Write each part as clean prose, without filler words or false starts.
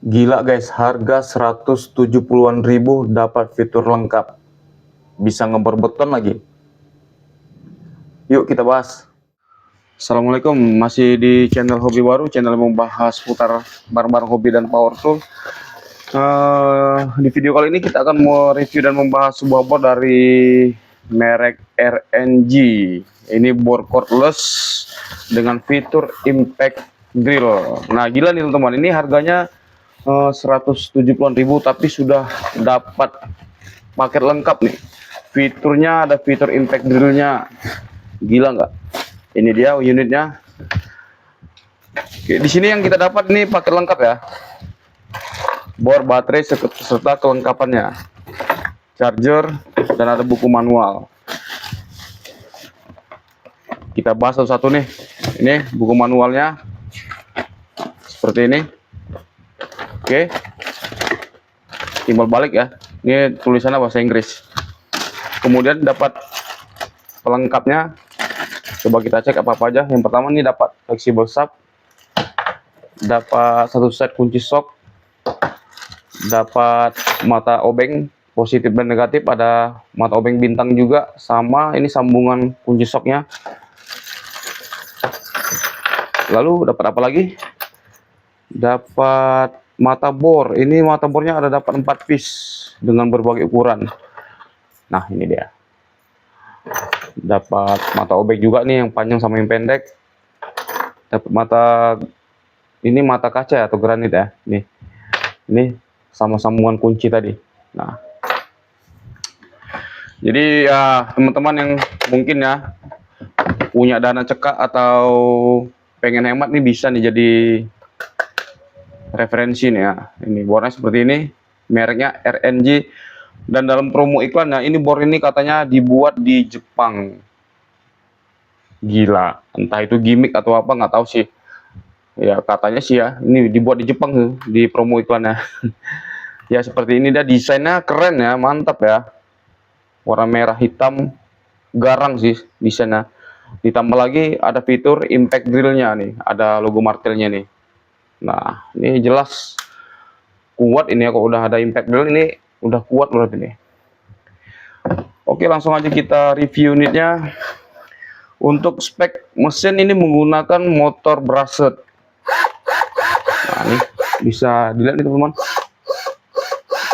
Gila guys, harga 170-an ribu dapat fitur lengkap. Bisa ngebor beton lagi. Yuk kita bahas. Assalamualaikum, masih di channel Hobi Baru, channel yang membahas putar barang-barang hobi dan power tool. Di video kali ini kita akan mau review dan membahas sebuah board dari merek RNG. Ini board cordless dengan fitur impact drill. Nah gila nih teman-teman, ini harganya 170-an ribu tapi sudah dapat paket lengkap nih. Fiturnya ada fitur impact drillnya, gila nggak? Ini dia unitnya. Oke, di sini yang kita dapat nih paket lengkap ya, bor, baterai serta kelengkapannya, charger, dan ada buku manual. Kita bahas satu-satu nih. Ini buku manualnya seperti ini. Oke, timbal balik ya. Ini tulisannya bahasa Inggris. Kemudian dapat pelengkapnya. Coba kita cek apa aja. Yang pertama ini dapat flexible shaft, dapat satu set kunci shock, dapat mata obeng positif dan negatif, ada mata obeng bintang juga, sama ini sambungan kunci shocknya. Lalu dapat apa lagi? Dapat mata bor. Ini mata bornya ada dapat 4 piece dengan berbagai ukuran. Nah ini dia. Dapat mata obeng juga nih, yang panjang sama yang pendek. Dapat mata kaca atau granit ya. Ini sama sambungan kunci tadi. Nah, jadi ya teman-teman yang mungkin ya punya dana cekak atau pengen hemat nih, bisa nih jadi referensi nih ya. Ini bornya seperti ini, mereknya RNG, dan dalam promo iklannya ini bor ini katanya dibuat di Jepang. Gila, entah itu gimmick atau apa nggak tahu sih. Ya katanya sih ya, ini dibuat di Jepang di promo iklannya. Ya seperti ini, dia desainnya keren ya, mantap ya. Warna merah hitam, garang sih desainnya. Ditambah lagi ada fitur impact drillnya nih, ada logo martilnya nih. Nah ini jelas kuat ini ya, kalau udah ada impact drill ini udah kuat berarti nih. Oke, langsung aja kita review unitnya. Untuk spek mesin ini menggunakan motor brushed. Nah ini bisa dilihat nih teman-teman.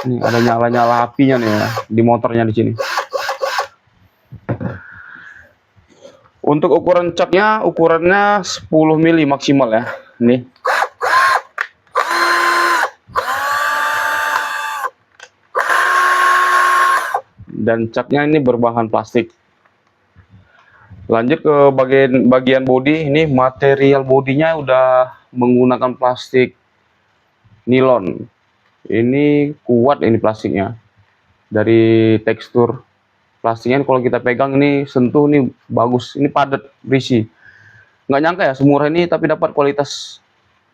Ini ada nyala-nyala apinya nih ya di motornya di sini. Untuk ukuran capnya, ukurannya 10 mili maksimal ya. Nih. Dan capnya ini berbahan plastik. Lanjut ke bagian bodi. Ini material bodinya udah menggunakan plastik nilon. Ini kuat ini plastiknya. Dari tekstur plastiknya kalau kita pegang ini, sentuh nih bagus. Ini padat, berisi. Nggak nyangka ya semurah ini tapi dapat kualitas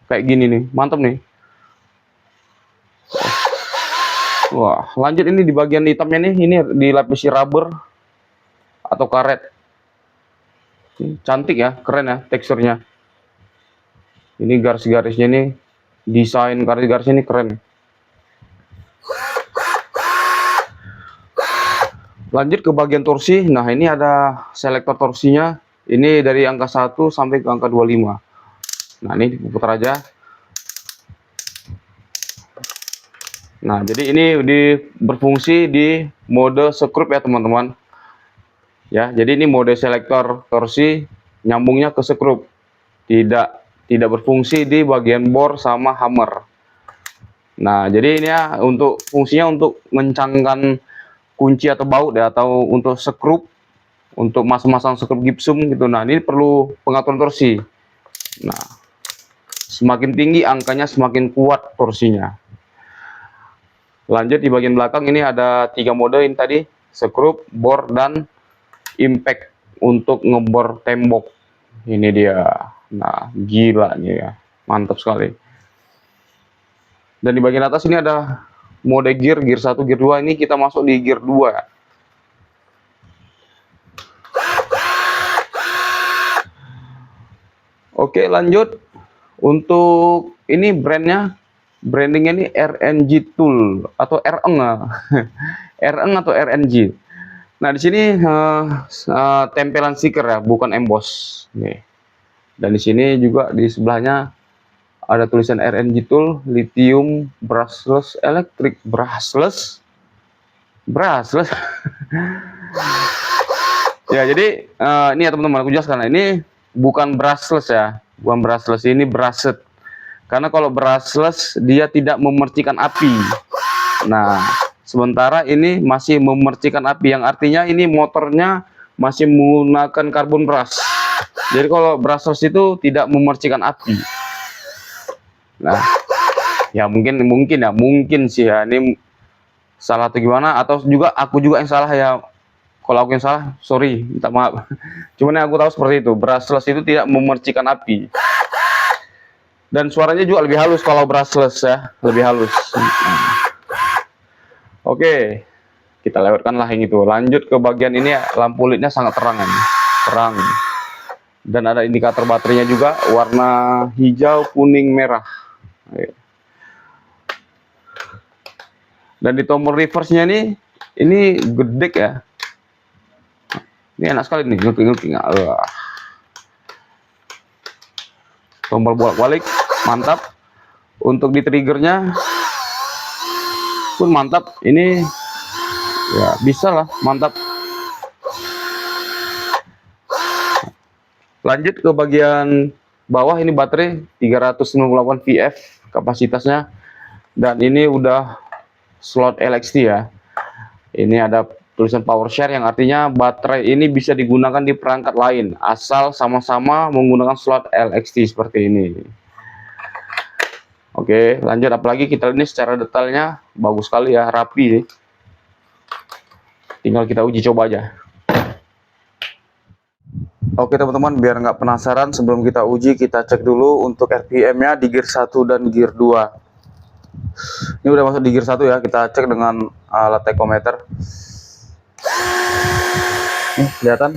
kayak gini nih. Mantap nih. Wah, lanjut ini di bagian hitamnya nih, ini dilapisi rubber atau karet. Cantik ya, keren ya teksturnya. Ini garis-garisnya nih, desain garis-garisnya ini keren. Lanjut ke bagian torsi. Nah, ini ada selektor torsinya. Ini dari angka 1 sampai ke angka 25. Nah, ini diputar aja. Nah, jadi ini berfungsi di mode skrup ya, teman-teman. Ya, jadi ini mode selektor torsi, nyambungnya ke skrup. Tidak berfungsi di bagian bor sama hammer. Nah, jadi ini ya untuk fungsinya untuk mencangkan kunci atau baut ya, atau untuk skrup, untuk masang skrup gipsum gitu. Nah, ini perlu pengaturan torsi. Nah, semakin tinggi angkanya semakin kuat torsinya. Lanjut di bagian belakang ini ada 3 mode ini tadi, skrup, bor, dan impact untuk ngebor tembok. Ini dia. Nah, gila nih ya. Mantap sekali. Dan di bagian atas ini ada mode gear 1, gear 2. Ini kita masuk di gear 2. Oke, lanjut. Untuk ini brandnya brandingnya ini RNG Tool atau RN RN atau RNG. Nah di sini tempelan stiker ya, bukan emboss. Nih. Dan di sini juga di sebelahnya ada tulisan RNG Tool lithium brushless electric brushless. Ya jadi ini ya teman-teman, aku jelaskan, ini bukan brushless ya, bukan brushless, ini brushed. Karena kalau brushless dia tidak memercikan api. Nah, sementara ini masih memercikan api, yang artinya ini motornya masih menggunakan karbon brush. Jadi kalau brushless itu tidak memercikan api. Nah, ya mungkin sih ya, ini salah atau gimana, atau juga aku juga yang salah ya. Kalau aku yang salah, sorry, minta maaf. Cuman yang aku tahu seperti itu, brushless itu tidak memercikan api. Dan suaranya juga lebih halus kalau brushless ya, lebih halus. Oke, kita lewatkanlah yang itu. Lanjut ke bagian ini ya, lampu LED-nya sangat terang ini. Terang. Dan ada indikator baterainya juga, warna hijau, kuning, merah. Dan di tombol reverse-nya ini gede ya. Ini enak sekali nih, ngeki-ngeki. Tombol bolak-balik, mantap. Untuk di triggernya pun mantap. Ini ya bisa lah, mantap. Lanjut ke bagian bawah, ini baterai 398 VF kapasitasnya. Dan ini udah slot LXT ya. Ini ada tulisan power share, yang artinya baterai ini bisa digunakan di perangkat lain asal sama-sama menggunakan slot LXT seperti ini. Oke, lanjut, apalagi kita lihat ini secara detailnya bagus sekali ya, rapi. Tinggal kita uji coba aja. Oke teman-teman, biar nggak penasaran, sebelum kita uji kita cek dulu untuk RPM-nya di gear 1 dan gear 2. Ini udah masuk di gear 1 ya, kita cek dengan alat tachometer. Nih, kelihatan.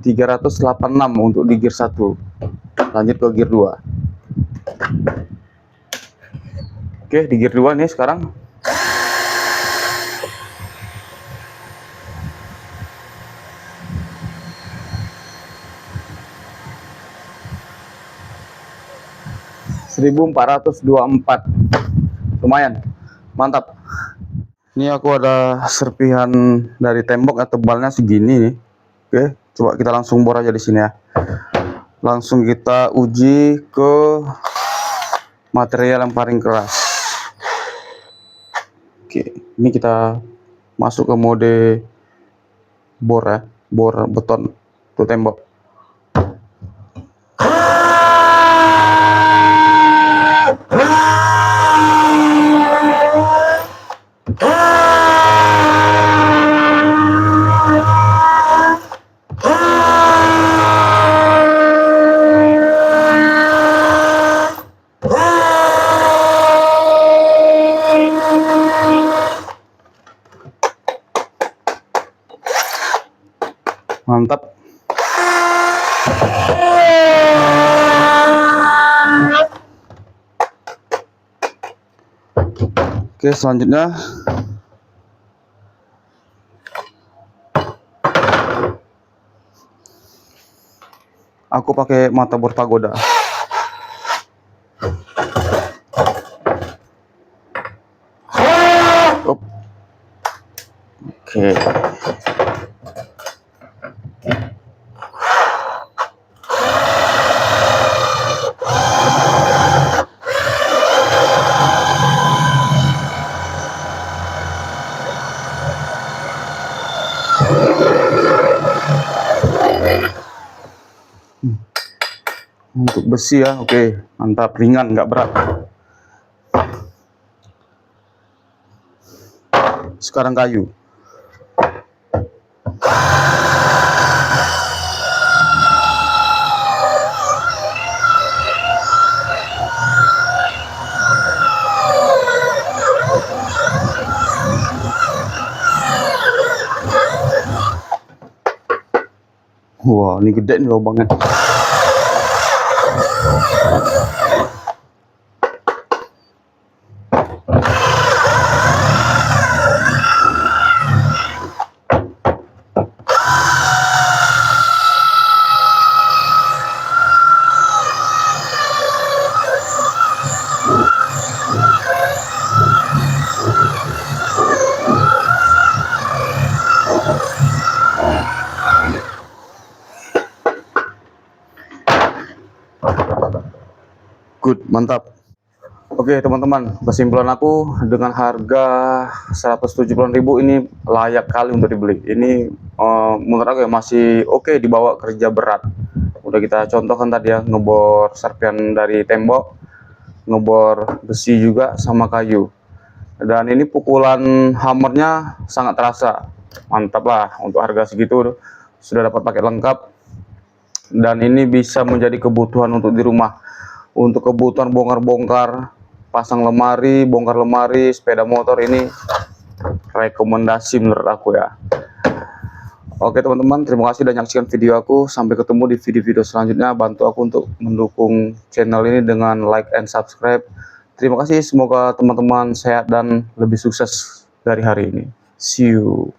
...386 untuk di gear 1. Lanjut ke gear 2. Oke, di gear 2 nih sekarang. ...1424. Lumayan, mantap. Ini aku ada serpihan dari tembok ya, tebalnya segini nih. Oke, coba kita langsung bor aja di sini ya. Langsung kita uji ke material yang paling keras. Oke, ini kita masuk ke mode bor ya, bor beton tuh tembok. Mantap. Oke, selanjutnya aku pakai mata bor pagoda. Oke. Untuk besi ya, oke, mantap, ringan, nggak berat. Sekarang kayu. Wah, ini gede nih lubangnya. Good, mantap. Oke teman-teman, kesimpulan aku dengan harga 170.000 ini layak kali untuk dibeli. Ini menurut aku ya masih oke dibawa kerja berat. Udah kita contohkan tadi ya, ngebor serpian dari tembok, ngebor besi juga sama kayu. Dan ini pukulan hammernya sangat terasa. Mantap lah, untuk harga segitu sudah dapat paket lengkap. Dan ini bisa menjadi kebutuhan untuk di rumah. Untuk kebutuhan bongkar-bongkar, pasang lemari, bongkar lemari, sepeda motor, ini rekomendasi menurut aku ya. Oke teman-teman, terima kasih sudah menyaksikan video aku. Sampai ketemu di video-video selanjutnya. Bantu aku untuk mendukung channel ini dengan like and subscribe. Terima kasih, semoga teman-teman sehat dan lebih sukses dari hari ini. See you.